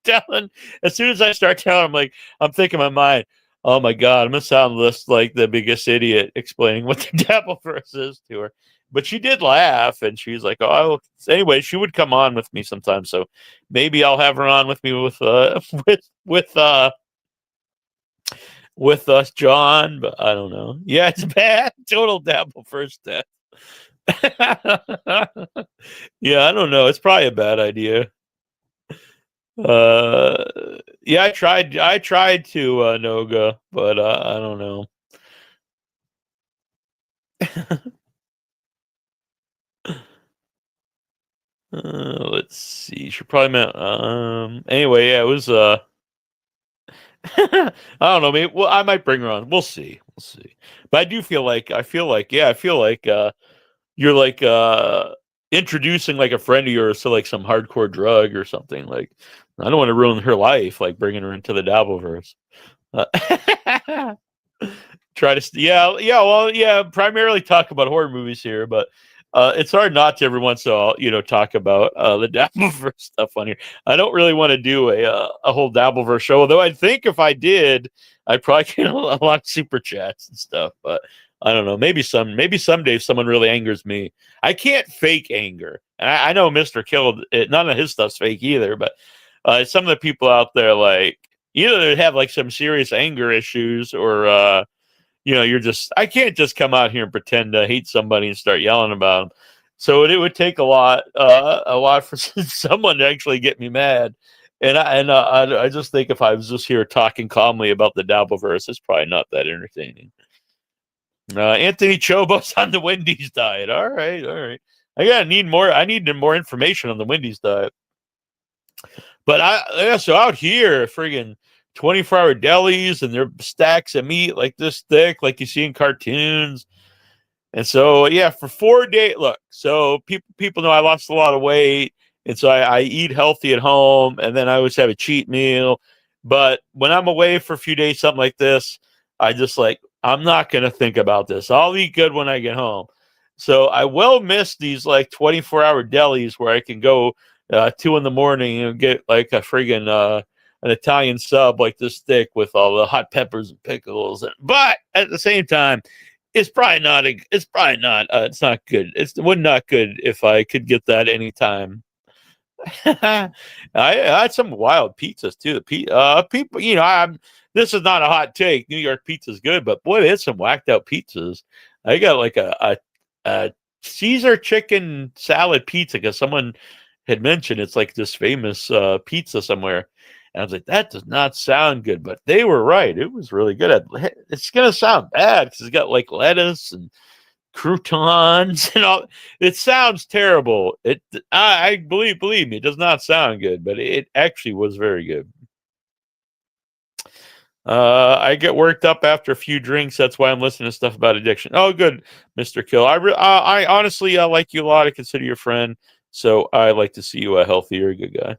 S2: telling, as soon as I start telling, I'm thinking in my mind, oh my God, I'm gonna sound just like the biggest idiot explaining what the Dabbleverse is to her. But she did laugh, and she's like, "Oh, anyway." She would come on with me sometimes, so maybe I'll have her on with me with us, John. But I don't know. Yeah, it's bad. Total Dabbleverse death. Yeah, I don't know. It's probably a bad idea. Yeah, I tried to Noga, but I don't know. Let's see. She probably meant anyway, yeah, it was I don't know, maybe I might bring her on. We'll see. But I do feel like you're like introducing like a friend of yours to like some hardcore drug or something. Like, I don't want to ruin her life, like bringing her into the Dabbleverse. Try to primarily talk about horror movies here, but it's hard not to every once in a while, talk about the Dabbleverse stuff on here. I don't really want to do a whole Dabbleverse show, although I think if I did, I'd probably get a lot of super chats and stuff. But I don't know. Maybe someday if someone really angers me, I can't fake anger. And I know Mr. Killed, none of his stuff's fake either. But some of the people out there, like, either they have like some serious anger issues, or I can't just come out here and pretend to hate somebody and start yelling about them. So it would take a lot for someone to actually get me mad. And I just think if I was just here talking calmly about the Dabbleverse, it's probably not that entertaining. Anthony Chobo's on the Wendy's diet. All right. I need more information on the Wendy's diet. But so out here, friggin' 24-hour delis, and they're stacks of meat like this thick, like you see in cartoons. And so, for 4 days, look, so people know I lost a lot of weight. And so I eat healthy at home, and then I always have a cheat meal. But when I'm away for a few days, something like this, I just I'm not going to think about this. I'll eat good when I get home. So I will miss these 24-hour delis where I can go 2 in the morning and get like a friggin' an Italian sub like this thick with all the hot peppers and pickles. But at the same time, it's not good. It would not good if I could get that anytime. I had some wild pizzas too. People, this is not a hot take. New York pizza's good, but boy, they had some whacked out pizzas. I got like a Caesar chicken salad pizza because someone had mentioned it's like this famous pizza somewhere. And I was like, that does not sound good, but they were right. It was really good. It's going to sound bad because it's got like lettuce and croutons and all. It sounds terrible. I believe me, it does not sound good, but it actually was very good. I get worked up after a few drinks. That's why I'm listening to stuff about addiction. Oh, good, Mr. Kill. I honestly like you a lot. I consider you a friend, so I like to see you a healthier, good guy.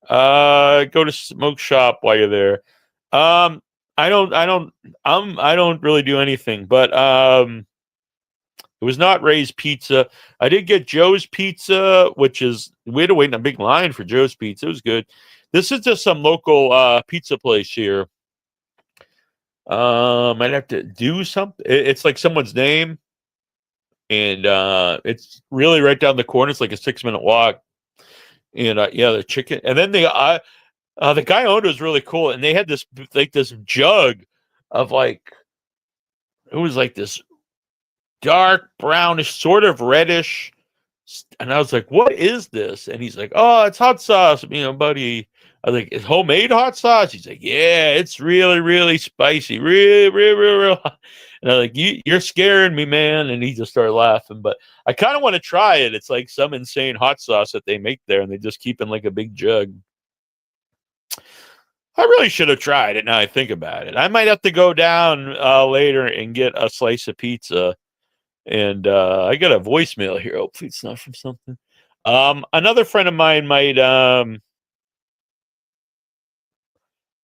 S2: Go to smoke shop while you're there. I don't really do anything, but it was not Ray's Pizza. I did get Joe's Pizza, we had to wait in a big line for Joe's Pizza. It was good. This is just some local pizza place here. I'd have to do something. It's like someone's name, and it's really right down the corner. It's like a 6-minute walk. And the chicken, and then the guy owned it was really cool, and they had this jug of it was like this dark brownish, sort of reddish, and I was like, "What is this?" And he's like, "Oh, it's hot sauce, buddy." I was like, "It's homemade hot sauce?" He's like, "Yeah, it's really, really spicy, real hot." And I was like, "You're scaring me, man." And he just started laughing. But I kind of want to try it. It's like some insane hot sauce that they make there, and they just keep in like a big jug. I really should have tried it now I think about it. I might have to go down later and get a slice of pizza. And I got a voicemail here. Hopefully it's not from something. Another friend of mine might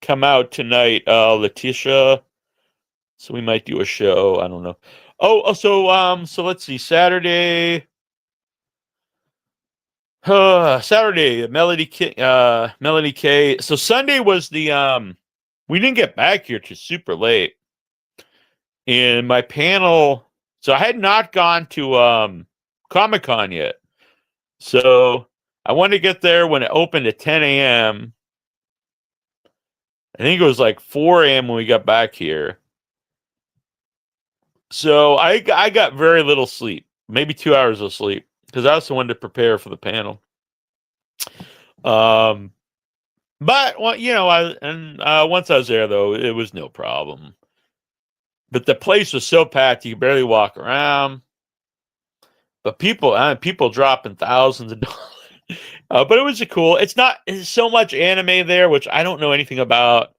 S2: come out tonight, Letitia. So we might do a show. I don't know. So let's see. Saturday, Melody K. So Sunday was the we didn't get back here till super late. And my panel, so I had not gone to Comic-Con yet. So I wanted to get there when it opened at 10 a.m. I think it was like 4 a.m. when we got back here. So I got very little sleep, maybe 2 hours of sleep, because I also wanted to prepare for the panel. But once I was there, though, it was no problem. But the place was so packed you could barely walk around. But people dropping thousands of dollars. But it was cool. It's so much anime there, which I don't know anything about.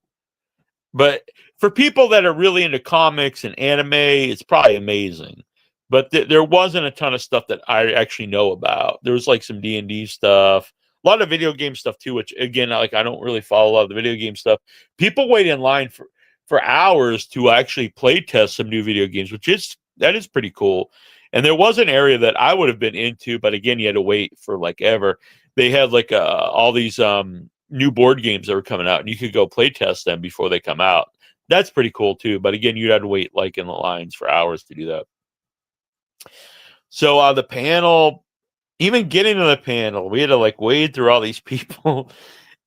S2: But for people that are really into comics and anime, it's probably amazing. But there wasn't a ton of stuff that I actually know about. There was like some D&D stuff, a lot of video game stuff too, which again, I don't really follow a lot of the video game stuff. People wait in line for hours to actually play test some new video games, that is pretty cool. And there was an area that I would have been into, but again, you had to wait for like ever. They had like all these new board games that were coming out, and you could go play test them before they come out. That's pretty cool too. But again, you'd have to wait like in the lines for hours to do that. So the panel, even getting to the panel, we had to like wade through all these people.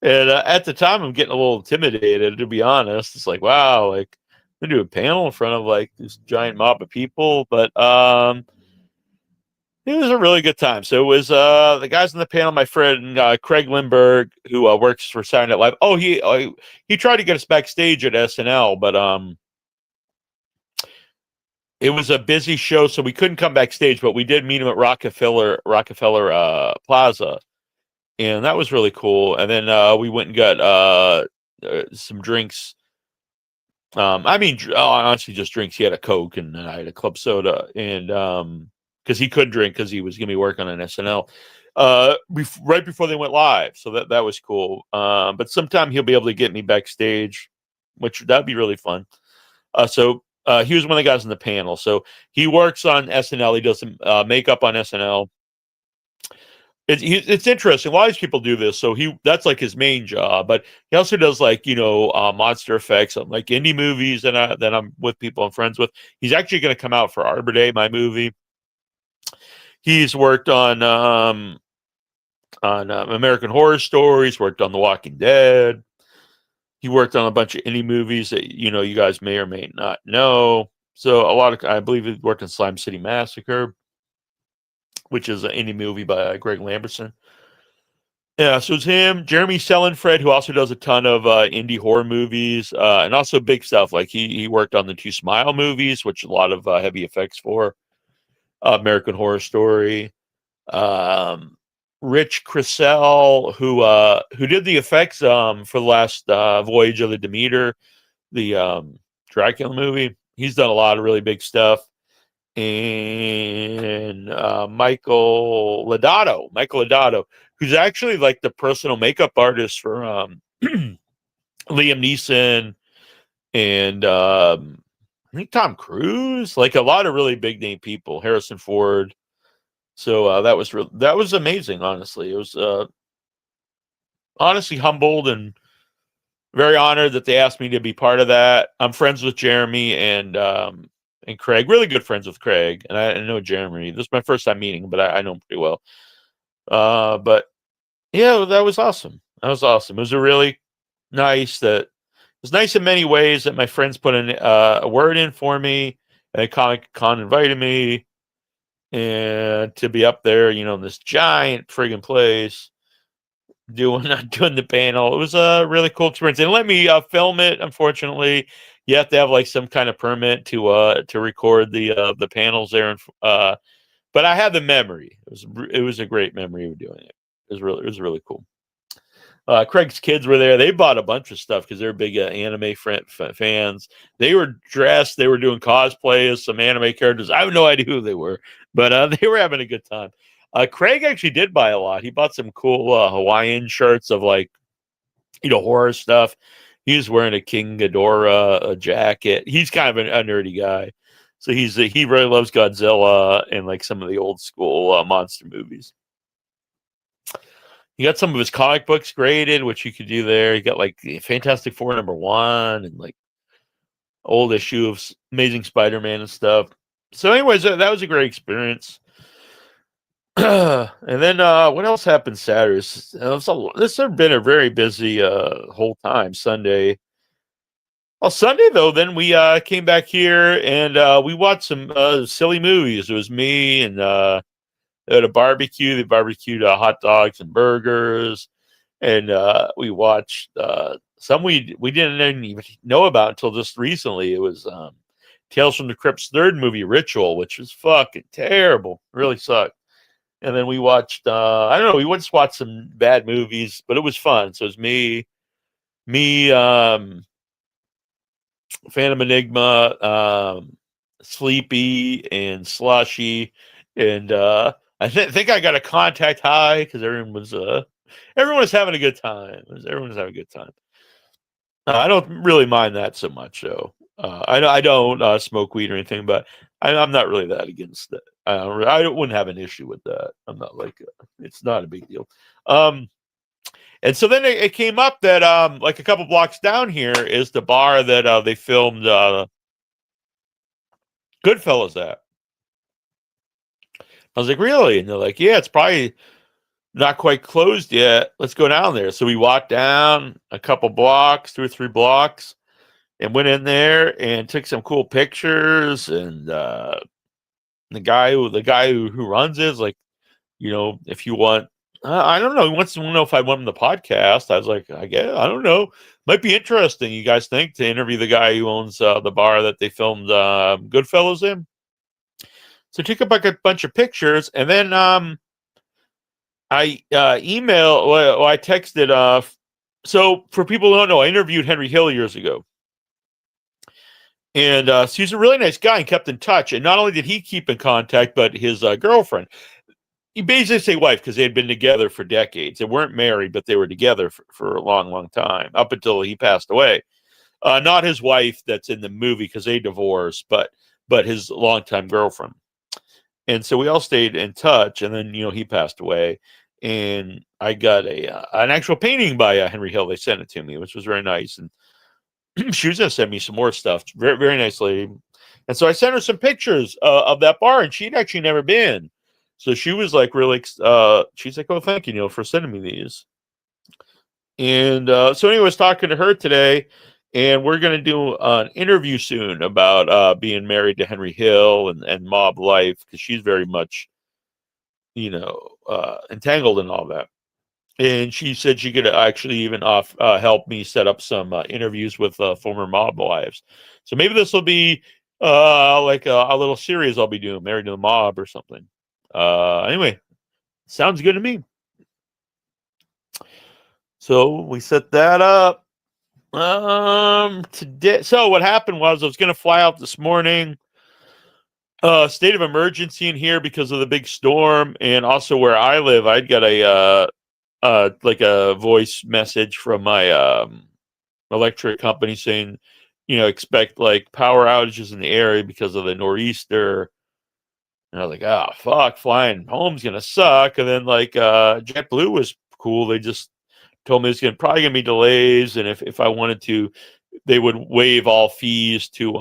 S2: And at the time, I'm getting a little intimidated, to be honest. It's like, wow, like I'm gonna do a panel in front of like this giant mob of people, but it was a really good time. So it was the guys on the panel, my friend Craig Lindbergh, who works for Saturday Night Live. Oh, he tried to get us backstage at SNL, but it was a busy show, so we couldn't come backstage. But we did meet him at Rockefeller Plaza, and that was really cool. And then we went and got some drinks. I mean, honestly, just drinks. He had a Coke, and I had a club soda, and because he couldn't drink because he was going to be working on SNL right before they went live. So that was cool. But sometime he'll be able to get me backstage, which that'd be really fun. So he was one of the guys in the panel. So he works on SNL. He does some makeup on SNL. It's interesting. A lot of these people do this. So that's like his main job, but he also does like, monster effects on like indie movies that I'm with people I'm friends with. He's actually going to come out for Arbor Day, my movie. He's worked on American Horror Story. He's worked on The Walking Dead. He worked on a bunch of indie movies that you guys may or may not know. So I believe he worked on Slime City Massacre, which is an indie movie by Greg Lamberson. Yeah, so it's him, Jeremy Sellenfred, who also does a ton of indie horror movies and also big stuff. Like he worked on the 2 Smile movies, which a lot of heavy effects for. American Horror Story. Rich Crissell, who did the effects for the last Voyage of the Demeter, the Dracula movie. He's done a lot of really big stuff. And Michael Lodato, who's actually like the personal makeup artist for Liam Neeson and I think Tom Cruise, like a lot of really big name people, Harrison Ford. So that was amazing. Honestly, it was honestly humbled and very honored that they asked me to be part of that. I'm friends with Jeremy and Craig, really good friends with Craig, and I know Jeremy. This is my first time meeting him, but I know him pretty well. But yeah, that was awesome. That was awesome. It was a really nice that. It was nice in many ways that my friends put a word in for me, and Comic Con invited me, and to be up there, in this giant friggin' place, doing the panel. It was a really cool experience. They let me film it. Unfortunately, you have to have like some kind of permit to record the panels there, and but I had the memory. It was a great memory of doing it. It was really cool. Craig's kids were there. They bought a bunch of stuff because they're big anime fans. They were dressed. They were doing cosplay as some anime characters. I have no idea who they were, but they were having a good time. Craig actually did buy a lot. He bought some cool Hawaiian shirts of like, horror stuff. He was wearing a King Ghidorah jacket. He's kind of a nerdy guy. So he really loves Godzilla and like some of the old school monster movies. He got some of his comic books graded, which you could do there. He got like Fantastic Four #1 and like old issue of Amazing Spider-Man and stuff. So, anyways, that was a great experience. And then what else happened Saturday? This has been a very busy whole time. Sunday. Well, Sunday though, then we came back here and we watched some silly movies. It was me and at a barbecue. They barbecued hot dogs and burgers, and we watched some we didn't even know about until just recently. It was Tales from the Crypt's third movie, Ritual, which was fucking terrible. Really sucked. And then we watched I don't know, we just watched some bad movies, but it was fun. So it was me, Phantom Enigma, Sleepy, and Slushy, and I think I got a contact high because everyone was having a good time. Everyone was having a good time. I don't really mind that so much, though. I don't smoke weed or anything, but I'm not really that against it. I wouldn't have an issue with that. I'm not like it's not a big deal. And so then it came up that like a couple blocks down here is the bar that they filmed Goodfellas at. I was like, really? And they're like, yeah, it's probably not quite closed yet. Let's go down there. So we walked down a couple blocks, 2 or 3 blocks, and went in there and took some cool pictures. And the guy who runs it is like, if you want, I don't know. He wants to know if I want him the podcast. I was like, I don't know. Might be interesting. You guys think to interview the guy who owns the bar that they filmed Goodfellas in? So I took up like a bunch of pictures, and then I I texted. So for people who don't know, I interviewed Henry Hill years ago, and so he's a really nice guy and kept in touch. And not only did he keep in contact, but his girlfriend. You basically say wife because they had been together for decades. They weren't married, but they were together for a long, long time, up until he passed away. Not his wife that's in the movie because they divorced, but his longtime girlfriend. And so we all stayed in touch. And then he passed away, and I got an actual painting by Henry Hill. They sent it to me, which was very nice. And she was going to send me some more stuff. Very, very nice lady. And so I sent her some pictures of that bar, and she'd actually never been. So she was like really, she's like, oh, thank you, Neal, for sending me these. And so anyway, I was talking to her today, and we're going to do an interview soon about being married to Henry Hill and mob life, because she's very much, entangled in all that. And she said she could actually even help me set up some interviews with former mob wives. So maybe this will be like a little series I'll be doing, Married to the Mob or something. Anyway, sounds good to me. So we set that up today. So what happened was I was going to fly out this morning. State of emergency in here because of the big storm, and also where I live, I'd got like a voice message from my electric company saying, expect like power outages in the area because of the nor'easter. And I was like, oh, fuck, flying home's going to suck. And then, like, JetBlue was cool. They just told me it's probably going to be delays. And if I wanted to, they would waive all fees to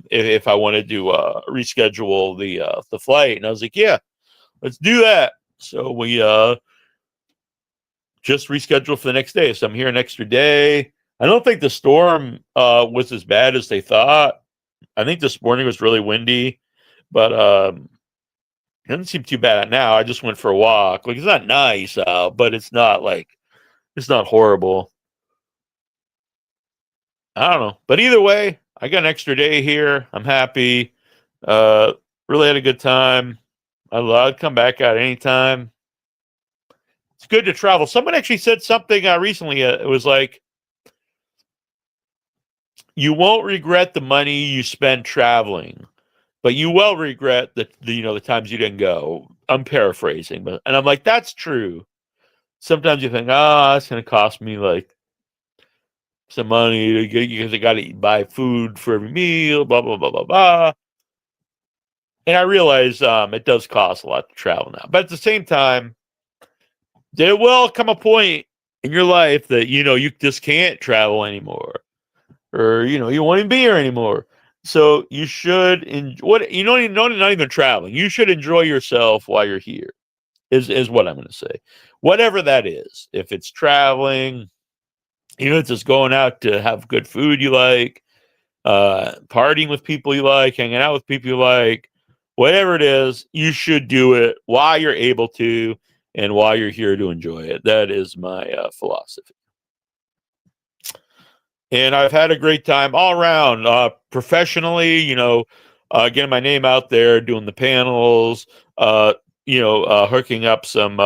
S2: if I wanted to reschedule the flight. And I was like, yeah, let's do that. So we just rescheduled for the next day. So I'm here an extra day. I don't think the storm was as bad as they thought. I think this morning was really windy, but it doesn't seem too bad now. I just went for a walk. Like, it's not nice out, but it's not horrible. I don't know. But either way, I got an extra day here. I'm happy. Really had a good time. I'd come back out anytime. It's good to travel. Someone actually said something recently. It was like, you won't regret the money you spent traveling, but you will regret the times you didn't go. I'm paraphrasing, and I'm like, that's true. Sometimes you think, it's going to cost me like some money because I got to buy food for every meal, blah, blah, blah, blah, blah. And I realize it does cost a lot to travel now. But at the same time, there will come a point in your life that, you just can't travel anymore. Or, you won't even be here anymore. So you should not even traveling. You should enjoy yourself while you're here, is what I'm going to say. Whatever that is. If it's traveling, it's just going out to have good food you like, partying with people you like, hanging out with people you like, whatever it is, you should do it while you're able to and while you're here to enjoy it. That is my philosophy. And I've had a great time all around, professionally, getting my name out there, doing the panels, hooking up some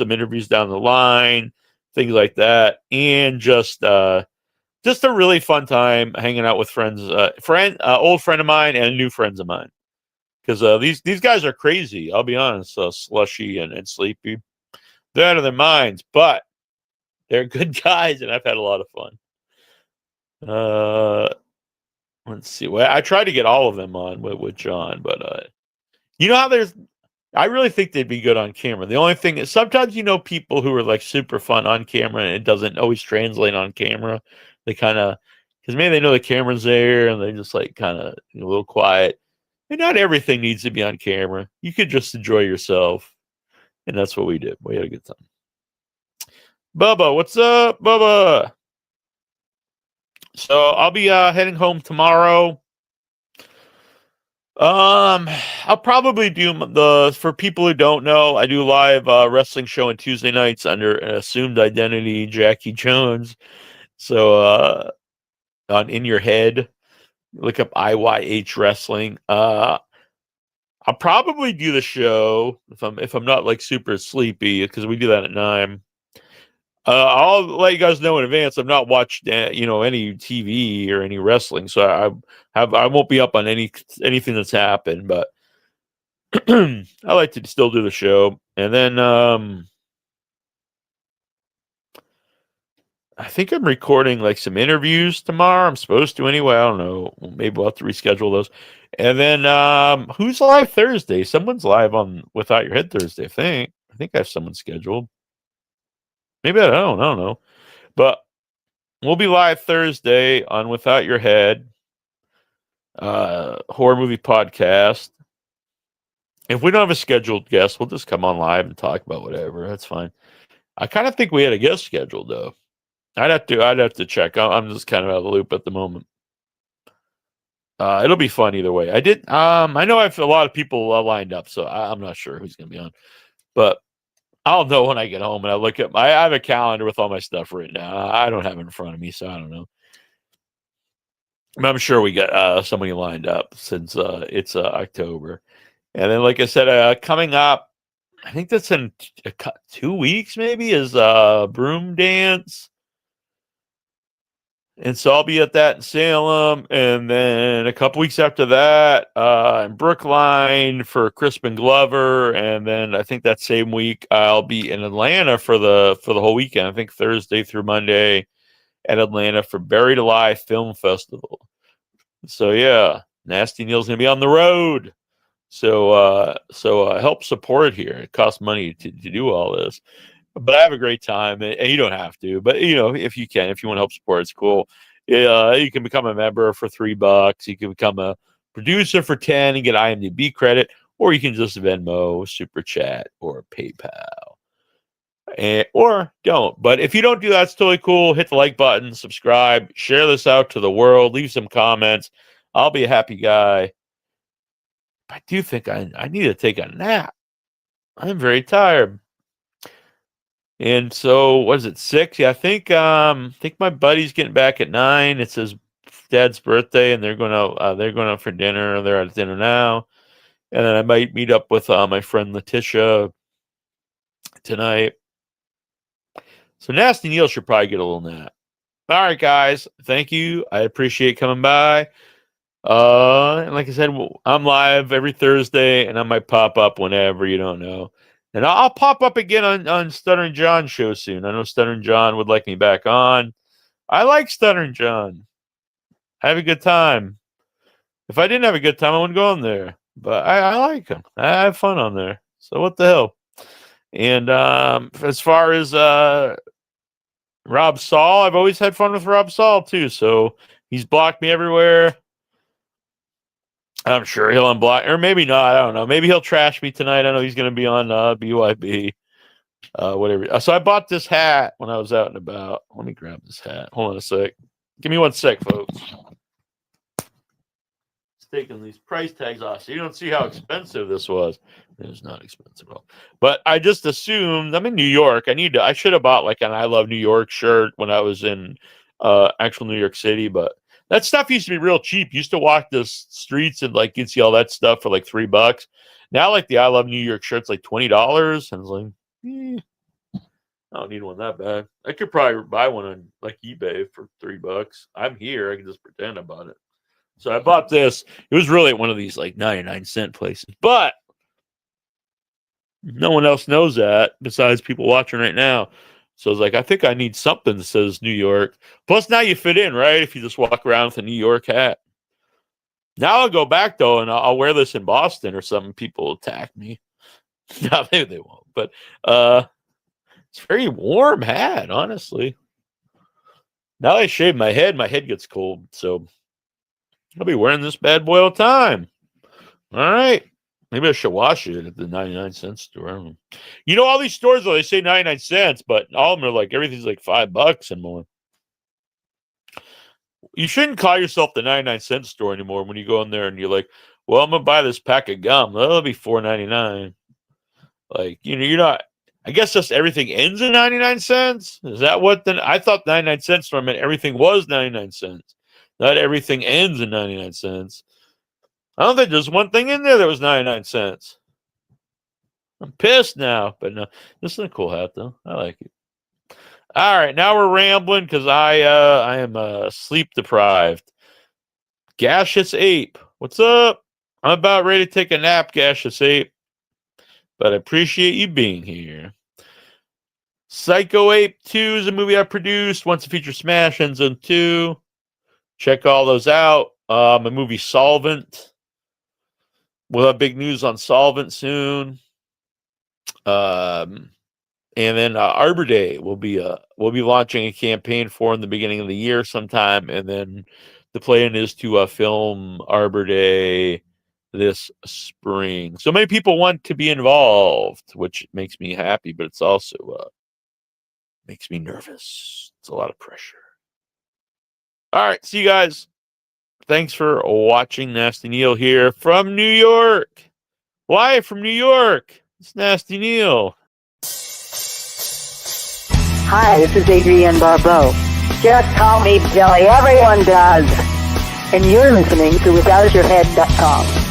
S2: interviews down the line, things like that, and just a really fun time hanging out with friends, old friend of mine and new friends of mine, because these guys are crazy. I'll be honest, Slushy and Sleepy, they're out of their minds, but they're good guys, and I've had a lot of fun. Let's see. Well, I tried to get all of them on with John, but how I really think they'd be good on camera. The only thing is sometimes people who are like super fun on camera and it doesn't always translate on camera. They kind of, because maybe they know the camera's there and they just like kind of a little quiet. And not everything needs to be on camera. You could just enjoy yourself, and that's what we did. We had a good time. Bubba, what's up, Bubba? So I'll be heading home tomorrow. I'll probably do for people who don't know, I do live wrestling show on Tuesday nights under an assumed identity, Jackie Jones. So on In Your Head, look up IYH Wrestling. I'll probably do the show if I'm not like super sleepy, because we do that at 9. I'll let you guys know in advance. I've not watched any TV or any wrestling, so I won't be up on anything that's happened. But I like to still do the show, and then I think I'm recording like some interviews tomorrow. I'm supposed to anyway. I don't know. Maybe we'll have to reschedule those. And then who's live Thursday? Someone's live on Without Your Head Thursday. I think I have someone scheduled. Maybe I don't know. But we'll be live Thursday on Without Your Head, horror movie podcast. If we don't have a scheduled guest, we'll just come on live and talk about whatever. That's fine. I kind of think we had a guest scheduled though. I'd have to check. I'm just kind of out of the loop at the moment. It'll be fun either way. I know I have a lot of people lined up, so I'm not sure who's going to be on, but I'll know when I get home and I have a calendar with all my stuff written down. I don't have it in front of me, so I don't know. I'm sure we got somebody lined up since it's October. And then, like I said, coming up, I think that's in 2 weeks maybe, is Broom Dance. And so I'll be at that in Salem. And then a couple weeks after that, in Brookline for Crispin Glover. And then I think that same week I'll be in Atlanta for the whole weekend. I think Thursday through Monday at Atlanta for Buried Alive Film Festival. So yeah, Nasty Neal's gonna be on the road. So help support here. It costs money to do all this, but I have a great time, and you don't have to. But if you want to help support, it's cool. You can become a member for $3. You can become a producer for 10 and get IMDb credit, or you can just Venmo, Super Chat, or PayPal. Or don't. But if you don't do that, it's totally cool. Hit the like button, subscribe, share this out to the world, leave some comments. I'll be a happy guy. I do think I need to take a nap. I'm very tired. And so, what is it, 6? Yeah, I think my buddy's getting back at 9. It's his dad's birthday, and they're going out for dinner. They're at dinner now. And then I might meet up with my friend Letitia tonight. So Nasty Neal should probably get a little nap. All right, guys. Thank you. I appreciate coming by. And like I said, I'm live every Thursday, and I might pop up whenever, you don't know. And I'll pop up again on Stuttering John's show soon. I know Stuttering John would like me back on. I like Stuttering John. I have a good time. If I didn't have a good time, I wouldn't go on there. But I like him. I have fun on there. So what the hell? And as far as Rob Saul, I've always had fun with Rob Saul too. So he's blocked me everywhere. I'm sure he'll unblock, or maybe not. I don't know. Maybe he'll trash me tonight. I know he's going to be on BYB, whatever. So I bought this hat when I was out and about. Let me grab this hat. Hold on a sec. Give me 1 sec, folks. It's taking these price tags off, so you don't see how expensive this was. It was not expensive at all. But I just assumed I'm in New York. I should have bought like an I Love New York shirt when I was in actual New York City, but that stuff used to be real cheap. You used to walk the streets and like you'd see all that stuff for like $3. Now, like the I Love New York shirt's like $20, and it's like, I don't need one that bad. I could probably buy one on like eBay for $3. I'm here. I can just pretend I bought it. So I bought this. It was really at one of these like 99-cent places, but no one else knows that besides people watching right now. So I was like, I think I need something that says New York. Plus, now you fit in, right? If you just walk around with a New York hat. Now I'll go back, though, and I'll wear this in Boston or something. People will attack me. No, maybe they won't. But it's a very warm hat, honestly. Now I shave my head gets cold. So I'll be wearing this bad boy all the time. All right. Maybe I should wash it at the 99-cent store. I don't know. You know, all these stores, though, they say 99 cents, but all of them are like, everything's like $5 and more. You shouldn't call yourself the 99-cent store anymore when you go in there and you're like, well, I'm going to buy this pack of gum. That'll be $4.99. Like, you know, you're not, I guess just everything ends in 99 cents. Is that what then? I thought 99 cents store meant everything was 99 cents. Not everything ends in 99 cents. I don't think there's one thing in there that was 99 cents. I'm pissed now, but no, this is a cool hat though. I like it. All right, now we're rambling because I am sleep deprived. Gaseous Ape, what's up? I'm about ready to take a nap, Gaseous Ape, but I appreciate you being here. Psycho Ape 2 is a movie I produced. Once a Feature Smash ends in 2. Check all those out. My movie Solvent. We'll have big news on Solvent soon. And then Arbor Day we'll be launching a campaign for in the beginning of the year sometime, and then the plan is to film Arbor Day this spring. So many people want to be involved, which makes me happy, but it's also makes me nervous. It's a lot of pressure. All right, see you guys. Thanks for watching. Nasty Neal here from New York. Live from New York. It's Nasty Neal.
S3: Hi, this is Adrienne Barbeau. Just call me Billy. Everyone does. And you're listening to WithoutYourHead.com.